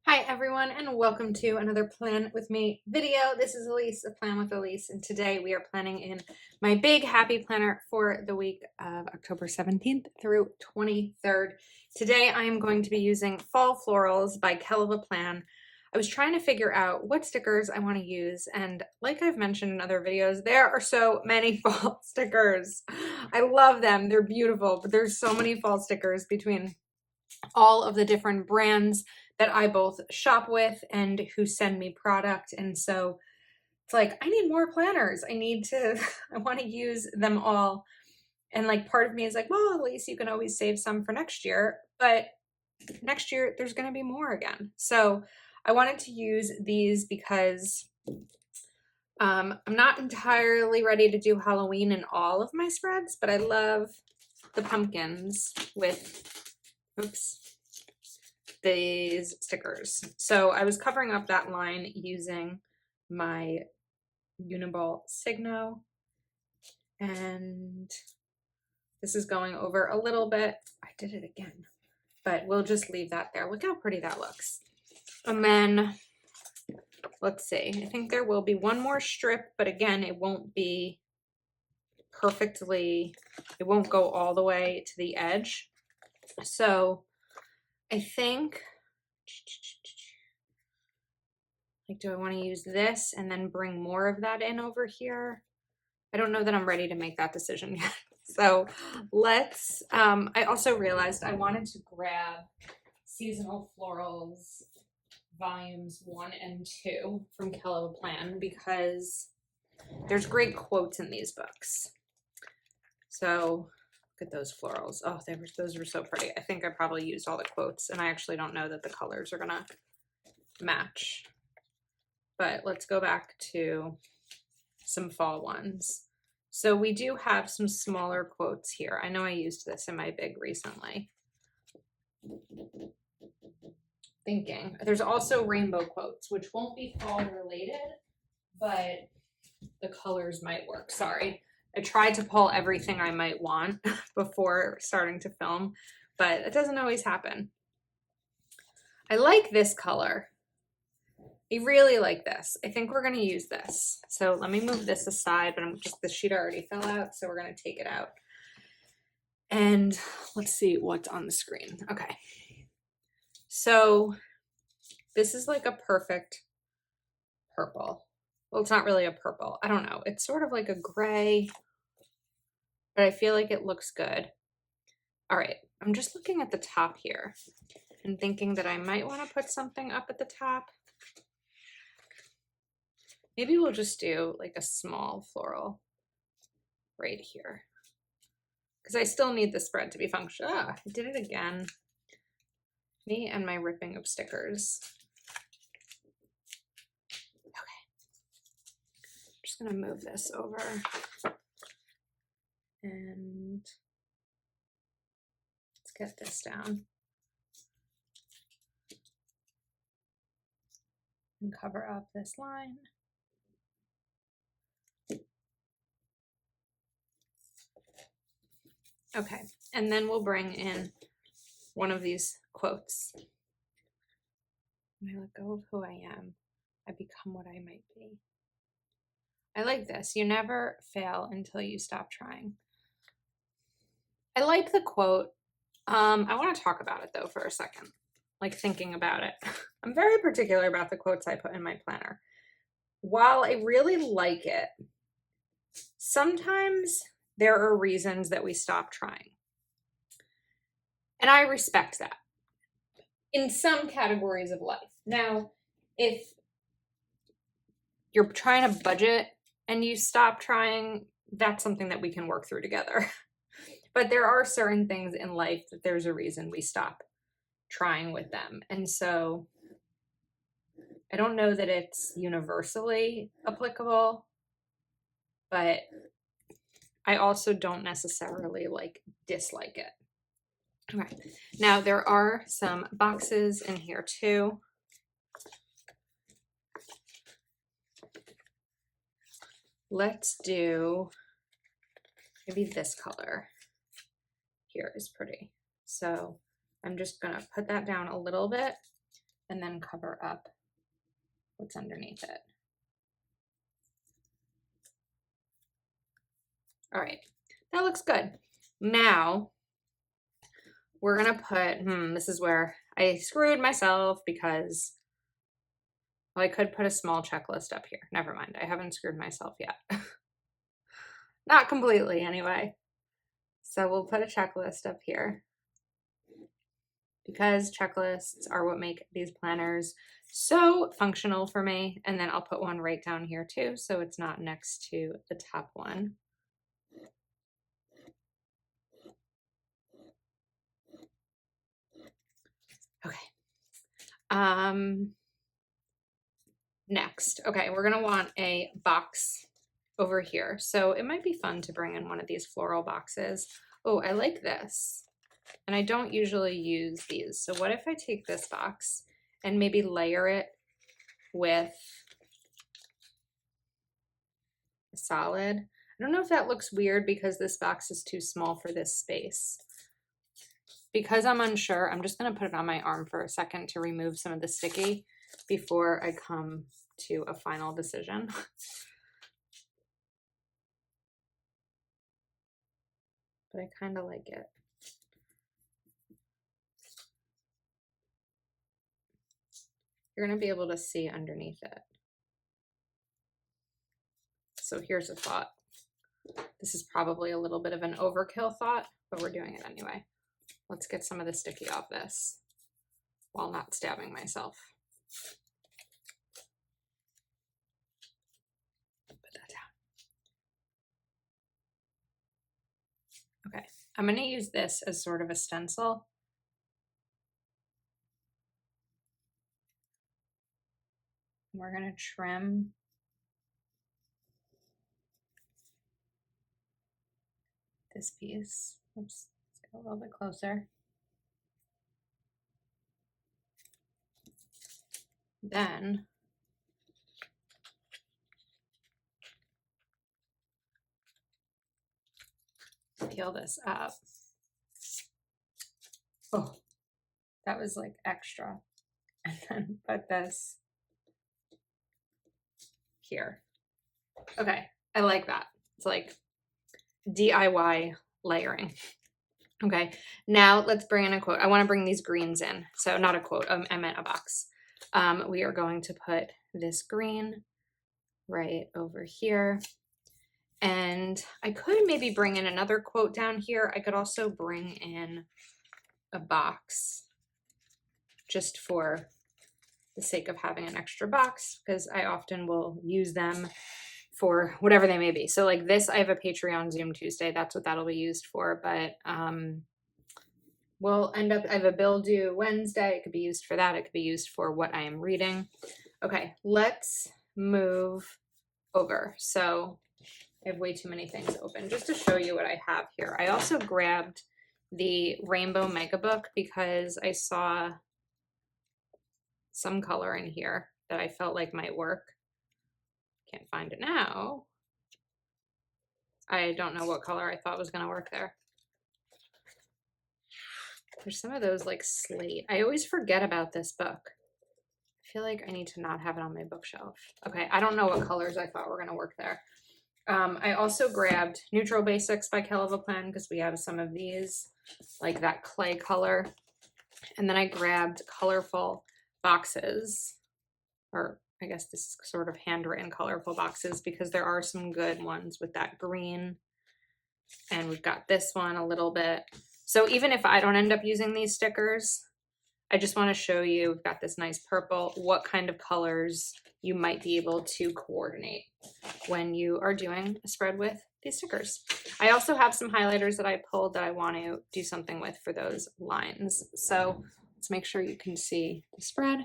Hi everyone, and welcome to another Plan With Me video. This is Elise, a Plan with Elise, and today we are planning in my big happy planner for the week of October 17th through 23rd. Today I am going to be using Fall Florals by Kelva Plan. I was trying to figure out what stickers I want to use, and like I've mentioned in other videos, there are so many fall stickers. I love them, they're beautiful, but there's so many fall stickers between all of the different brands that I both shop with and who send me product. And so it's like, I need more planners. I want to use them all. And like part of me is like, well, at least you can always save some for next year. But next year, there's going to be more again. So I wanted to use these because I'm not entirely ready to do Halloween in all of my spreads, but I love the pumpkins with, oops, these stickers. So I was covering up that line using my Uniball Signo, and this is going over a little bit. I did it again, but we'll just leave that there. Look how pretty that looks. And then let's see, I think there will be one more strip, but again, it won't be perfectly, it won't go all the way to the edge. So I think, like, do I want to use this and then bring more of that in over here? I don't know that I'm ready to make that decision yet. So let's, I also realized I wanted to grab Seasonal Florals volumes 1 and 2 from Kelva Plan because there's great quotes in these books. So look at those florals. Oh, those were so pretty. I think I probably used all the quotes, and I actually don't know that the colors are gonna match. But let's go back to some fall ones. So we do have some smaller quotes here. I know I used this in my big recently. Thinking. There's also rainbow quotes, which won't be fall related, but the colors might work. Sorry. I tried to pull everything I might want before starting to film, but it doesn't always happen. I like this color. I really like this. I think we're going to use this. So let me move this aside, but the sheet already fell out, so we're going to take it out. And let's see what's on the screen. Okay. So this is like a perfect purple. Well, it's not really a purple. I don't know. It's sort of like a gray, but I feel like it looks good. All right. I'm just looking at the top here and thinking that I might want to put something up at the top. Maybe we'll just do like a small floral right here because I still need the spread to be functional. Ah, I did it again. Me and my ripping of stickers. Okay. I'm just going to move this over and let's get this down and cover up this line. Okay, and then we'll bring in one of these quotes. When I let go of who I am, I become what I might be. I like this. You never fail until you stop trying. I like the quote. I want to talk about it though for a second, like thinking about it. I'm very particular about the quotes I put in my planner. While I really like it, sometimes there are reasons that we stop trying. And I respect that in some categories of life. Now, if you're trying to budget and you stop trying, that's something that we can work through together. But there are certain things in life that there's a reason we stop trying with them. And so I don't know that it's universally applicable, but I also don't necessarily dislike it. Okay, now there are some boxes in here too. Let's do maybe this color here is pretty. So I'm just gonna put that down a little bit and then cover up what's underneath it. All right, that looks good. Now we're gonna put, this is where I screwed myself because I could put a small checklist up here. Never mind, I haven't screwed myself yet. Not completely anyway. So we'll put a checklist up here because checklists are what make these planners so functional for me. And then I'll put one right down here too, so it's not next to the top one. Okay. Next, okay, we're gonna want a box over here. So it might be fun to bring in one of these floral boxes. Oh, I like this. And I don't usually use these. So what if I take this box and maybe layer it with a solid? I don't know if that looks weird because this box is too small for this space. Because I'm unsure, I'm just gonna put it on my arm for a second to remove some of the sticky before I come to a final decision. But I kind of like it. You're gonna be able to see underneath it. So here's a thought. This is probably a little bit of an overkill thought, but we're doing it anyway. Let's get some of the sticky off this while not stabbing myself. Put that down. Okay, I'm gonna use this as sort of a stencil. We're gonna trim this piece. Oops, let's get a little bit closer. Then peel this up. Oh, that was like extra. And then put this here. Okay, I like that. It's like DIY layering. Okay, now let's bring in a quote. I want to bring these greens in. So not a quote, I meant a box. We are going to put this green right over here. And I could maybe bring in another quote down here. I could also bring in a box just for the sake of having an extra box, because I often will use them for whatever they may be. So like this, I have a Patreon Zoom Tuesday. That's what that'll be used for. But we'll end up, I have a bill due Wednesday. It could be used for that. It could be used for what I am reading. Okay, let's move over. So I have way too many things open. Just to show you what I have here, I also grabbed the Rainbow Mega Book because I saw some color in here that I felt like might work. Can't find it now. I don't know what color I thought was going to work there. There's some of those like slate. I always forget about this book. I feel like I need to not have it on my bookshelf. Okay, I don't know what colors I thought were going to work there. I also grabbed Neutral Basics by Plan because we have some of these, like that clay color. And then I grabbed Colorful Boxes, or I guess this is sort of handwritten Colorful Boxes because there are some good ones with that green. And we've got this one a little bit. So even if I don't end up using these stickers, I just want to show you, we've got this nice purple, what kind of colors you might be able to coordinate when you are doing a spread with these stickers. I also have some highlighters that I pulled that I want to do something with for those lines. So let's make sure you can see the spread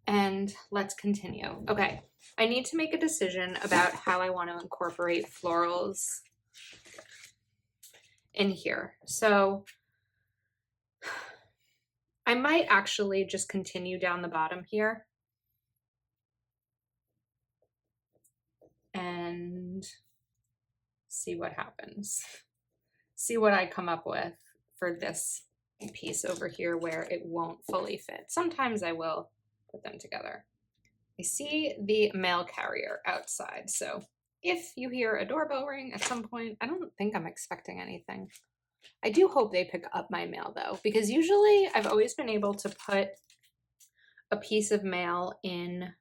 and let's continue. Okay, I need to make a decision about how I want to incorporate florals in here. So I might actually just continue down the bottom here and see what happens. See what I come up with for this piece over here where it won't fully fit. Sometimes I will put them together. I see the mail carrier outside, so if you hear a doorbell ring at some point, I don't think I'm expecting anything. I do hope they pick up my mail though, because usually I've always been able to put a piece of mail in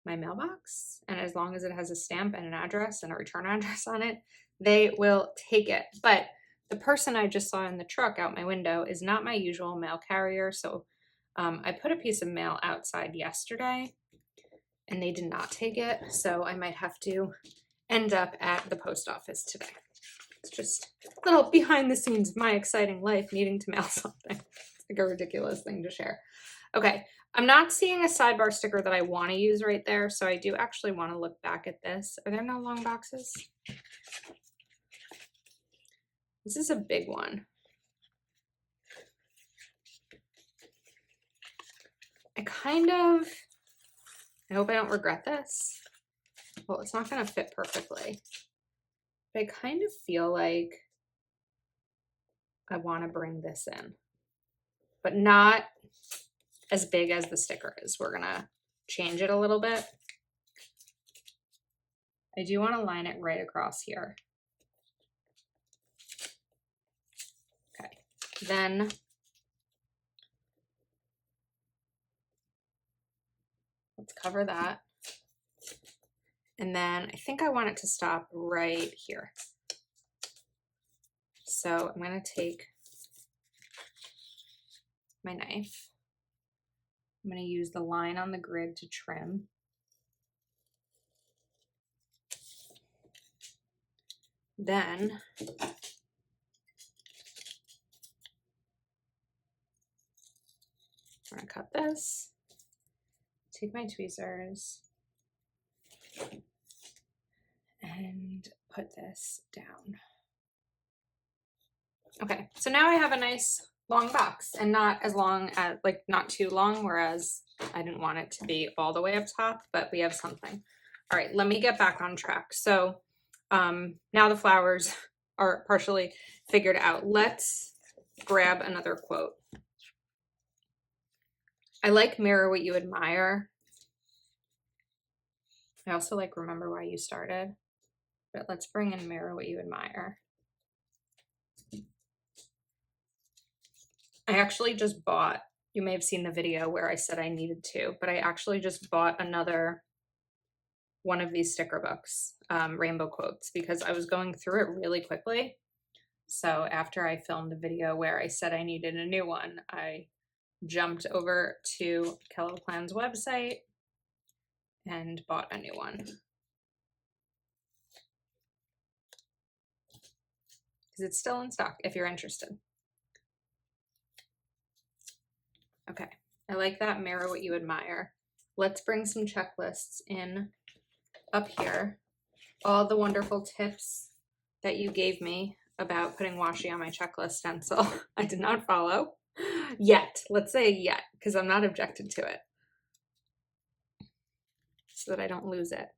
my mailbox, and as long as it has a stamp and an address and a return address on it, they will take it. But the person I just saw in the truck out my window is not my usual mail carrier, so I put a piece of mail outside yesterday and they did not take it, so I might have to end up at the post office today. It's just a little behind the scenes of my exciting life, needing to mail something. It's like a ridiculous thing to share. Okay, I'm not seeing a sidebar sticker that I want to use right there, so I do actually want to look back at this. Are there no long boxes? This is a big one. I hope I don't regret this. Well, it's not going to fit perfectly. But I kind of feel like I want to bring this in, but not as big as the sticker is. We're going to change it a little bit. I do want to line it right across here. Okay, then let's cover that. And then I think I want it to stop right here. So I'm going to take my knife. I'm going to use the line on the grid to trim. Then I'm going to cut this, take my tweezers, and put this down. Okay, so now I have a nice long box, and not as long as, like, not too long, whereas I didn't want it to be all the way up top, but we have something. All right, let me get back on track. So now the flowers are partially figured out. Let's grab another quote. I like mirror what you admire. I also like remember why you started, but let's bring in mirror what you admire. I actually just bought, you may have seen the video where I said I needed to, but I actually just bought another one of these sticker books, rainbow quotes, because I was going through it really quickly. So after I filmed the video where I said I needed a new one, I jumped over to Kello Plan's website and bought a new one. Because it's still in stock if you're interested. Okay, I like that mirror what you admire. Let's bring some checklists in up here. All the wonderful tips that you gave me about putting washi on my checklist stencil, I did not follow yet. Let's say yet, because I'm not objected to it, so that I don't lose it.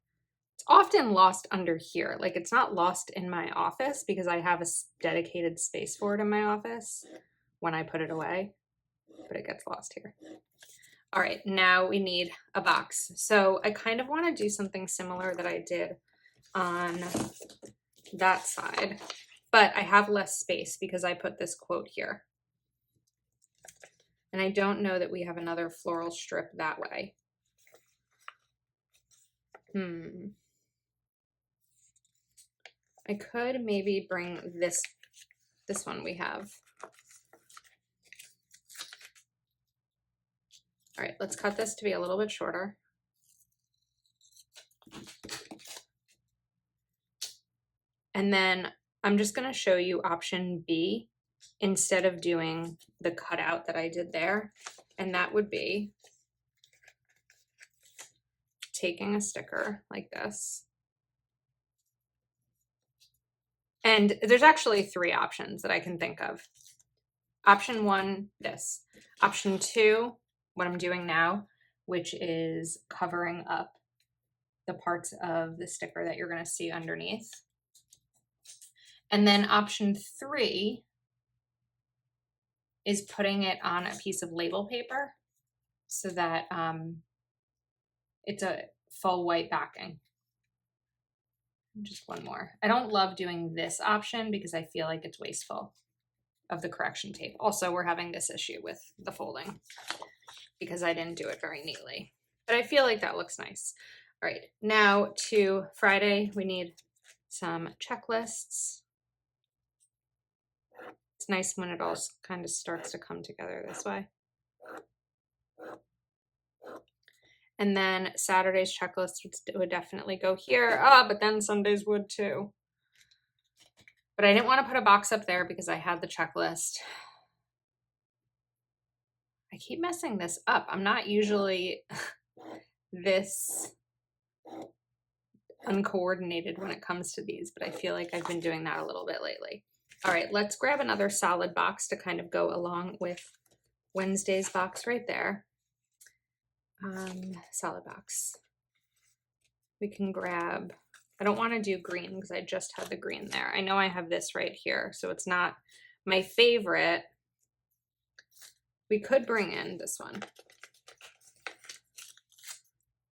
It's often lost under here. Like, it's not lost in my office because I have a dedicated space for it in my office when I put it away, but it gets lost here. All right, now we need a box. So I kind of want to do something similar that I did on that side, but I have less space because I put this quote here. And I don't know that we have another floral strip that way. I could maybe bring this one we have. All right, let's cut this to be a little bit shorter. And then I'm just going to show you option B instead of doing the cutout that I did there. And that would be taking a sticker like this. And there's actually 3 options that I can think of. Option 1, this. Option 2, what I'm doing now, which is covering up the parts of the sticker that you're going to see underneath. And then option 3 is putting it on a piece of label paper so that it's a full white backing. Just one more. I don't love doing this option because I feel like it's wasteful of the correction tape. Also, we're having this issue with the folding because I didn't do it very neatly, but I feel like that looks nice. All right, now to Friday, we need some checklists. It's nice when it all kind of starts to come together this way. And then Saturday's checklist would definitely go here. But then Sundays would too. But I didn't want to put a box up there because I had the checklist. I keep messing this up. I'm not usually this uncoordinated when it comes to these, but I feel like I've been doing that a little bit lately. All right, let's grab another solid box to kind of go along with Wednesday's box right there. Solid box. We can grab, I don't want to do green because I just had the green there. I know I have this right here, so it's not my favorite. We could bring in this one.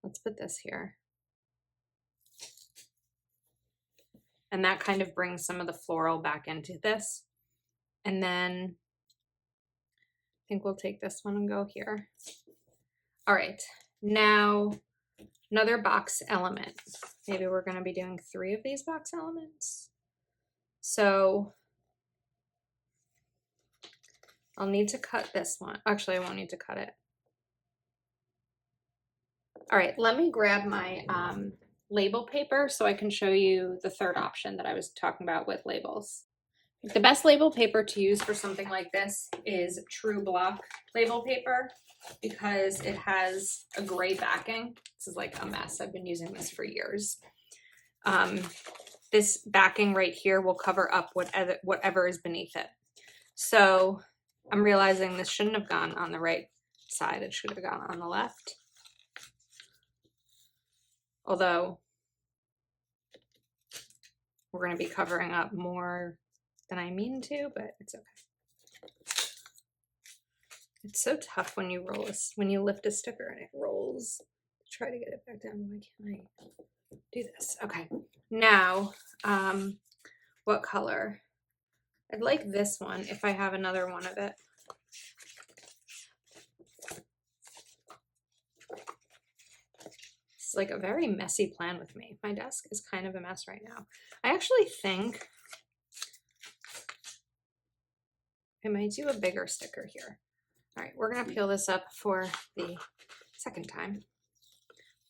Let's put this here. And that kind of brings some of the floral back into this. And then I think we'll take this one and go here. All right, now another box element. Maybe we're going to be doing 3 of these box elements. So I'll need to cut this one. Actually, I won't need to cut it. All right, let me grab my label paper so I can show you the third option that I was talking about with labels. The best label paper to use for something like this is True Block label paper because it has a gray backing. This is like a mess. I've been using this for years. This backing right here will cover up whatever is beneath it. So I'm realizing this shouldn't have gone on the right side. It should have gone on the left. Although we're going to be covering up more than I mean to, but it's okay. It's so tough when you lift a sticker and it rolls. Try to get it back down. Why can't I do this? Okay. Now, what color? I'd like this one if I have another one of it. It's like a very messy plan with me. My desk is kind of a mess right now. I actually think I might do a bigger sticker here. All right, we're gonna peel this up for the second time.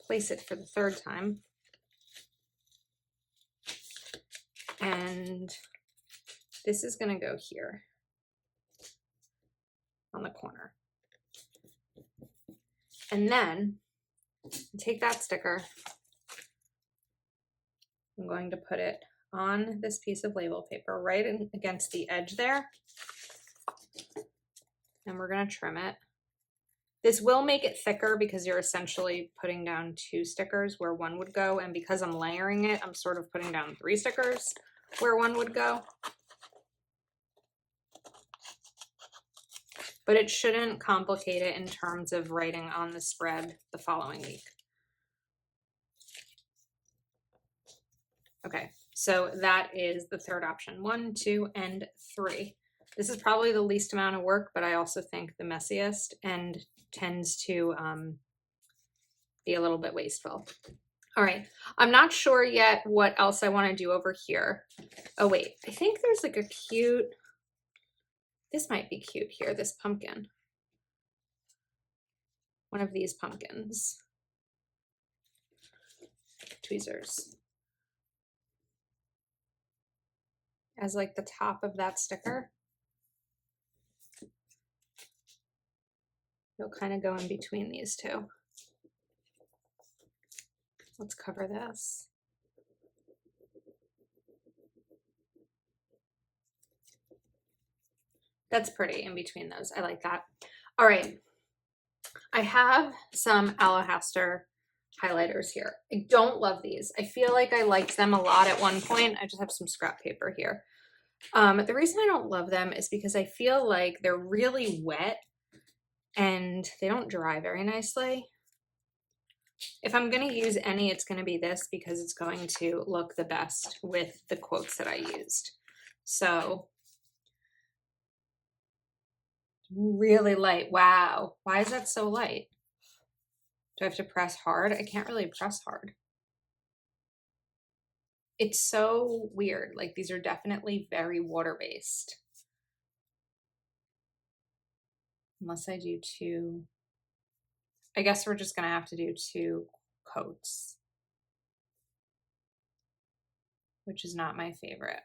Place it for the third time. And this is gonna go here on the corner. And then take that sticker. I'm going to put it on this piece of label paper right against the edge there. And we're going to trim it. This will make it thicker because you're essentially putting down 2 stickers where one would go. And because I'm layering it, I'm sort of putting down 3 stickers where one would go. But it shouldn't complicate it in terms of writing on the spread the following week. Okay, so that is the third option. 1, 2, and 3. This is probably the least amount of work, but I also think the messiest and tends to be a little bit wasteful. All right, I'm not sure yet what else I want to do over here. Oh wait, I think there's like a cute, this might be cute here, this pumpkin. One of these pumpkins. Tweezers. As like the top of that sticker. You'll kind of go in between these two. Let's cover this. That's pretty in between those. I like that. All right. I have some Aloe Haster highlighters here. I don't love these. I feel like I liked them a lot at one point. I just have some scrap paper here. The reason I don't love them is because I feel like they're really wet and they don't dry very nicely. If I'm going to use any, it's going to be this because it's going to look the best with the quotes that I used. So really light. Wow. Why is that so light? Do I have to press hard? I can't really press hard. It's so weird. Like these are definitely very water-based. Unless I do two. I guess we're just going to have to do 2 coats, which is not my favorite.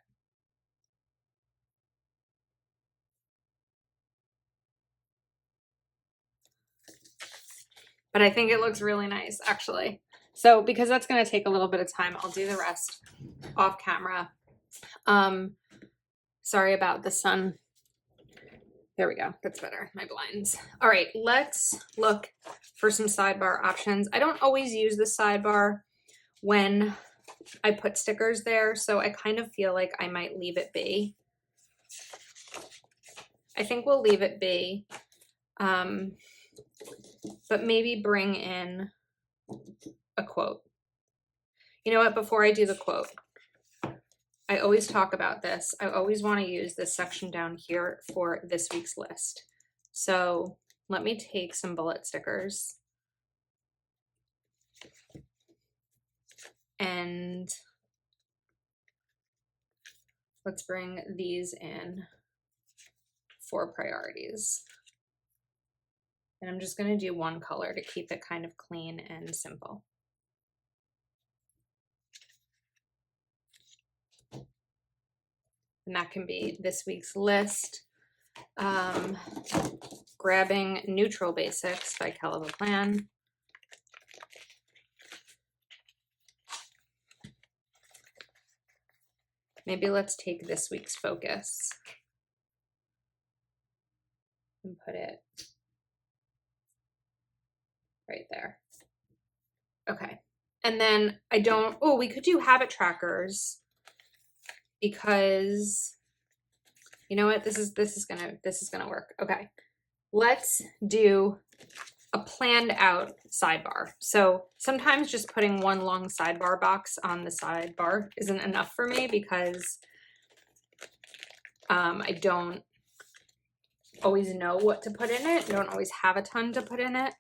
But I think it looks really nice, actually. So because that's going to take a little bit of time, I'll do the rest off camera. Sorry about the sun. There we go. That's better. My blinds. All right, let's look for some sidebar options. I don't always use the sidebar when I put stickers there, so I kind of feel like I might leave it be. I think we'll leave it be, but maybe bring in a quote. You know what? Before I do the quote, I always talk about this. I always want to use this section down here for this week's list. So let me take some bullet stickers and let's bring these in for priorities. And I'm just going to do one color to keep it kind of clean and simple. And that can be this week's list. Grabbing Neutral Basics by Aloe Plan. Maybe let's take this week's focus and put it right there. Okay. And then we could do habit trackers because you know what? This is gonna work. Okay. Let's do a planned out sidebar. So sometimes just putting one long sidebar box on the sidebar isn't enough for me because I don't always know what to put in it. I don't always have a ton to put in it.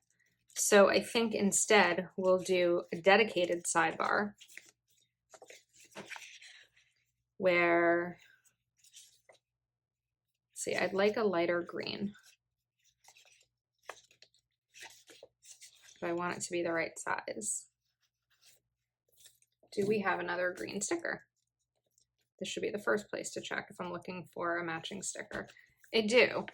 So I think instead we'll do a dedicated sidebar where, see, I'd like a lighter green. But I want it to be the right size. Do we have another green sticker? This should be the first place to check if I'm looking for a matching sticker. I do.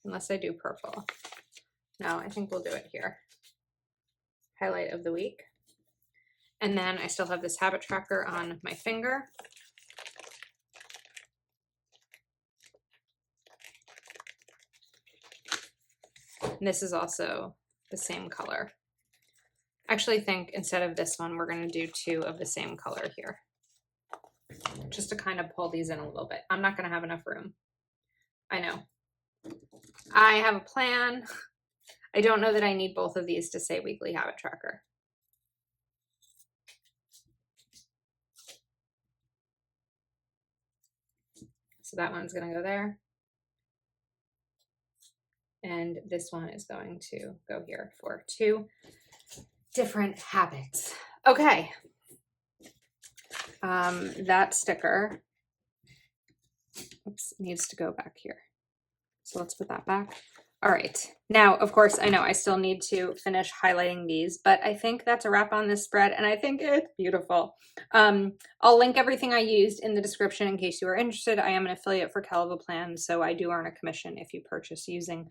Unless I do purple. No, I think we'll do it here. Highlight of the week. And then I still have this habit tracker on my finger. And this is also the same color. I actually think instead of this one, we're going to do 2 of the same color here. Just to kind of pull these in a little bit. I'm not going to have enough room. I know. I have a plan. I don't know that I need both of these to say weekly habit tracker. So that one's going to go there. And this one is going to go here for 2 different habits. Okay. That sticker, oops, needs to go back here. So let's put that back. All right. Now, of course, I know I still need to finish highlighting these, but I think that's a wrap on this spread, and I think it's beautiful. I'll link everything I used in the description in case you are interested. I am an affiliate for Aloe Plan, so I do earn a commission if you purchase using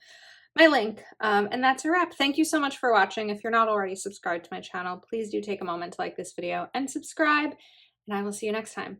my link. And that's a wrap. Thank you so much for watching. If you're not already subscribed to my channel, please do take a moment to like this video and subscribe, and I will see you next time.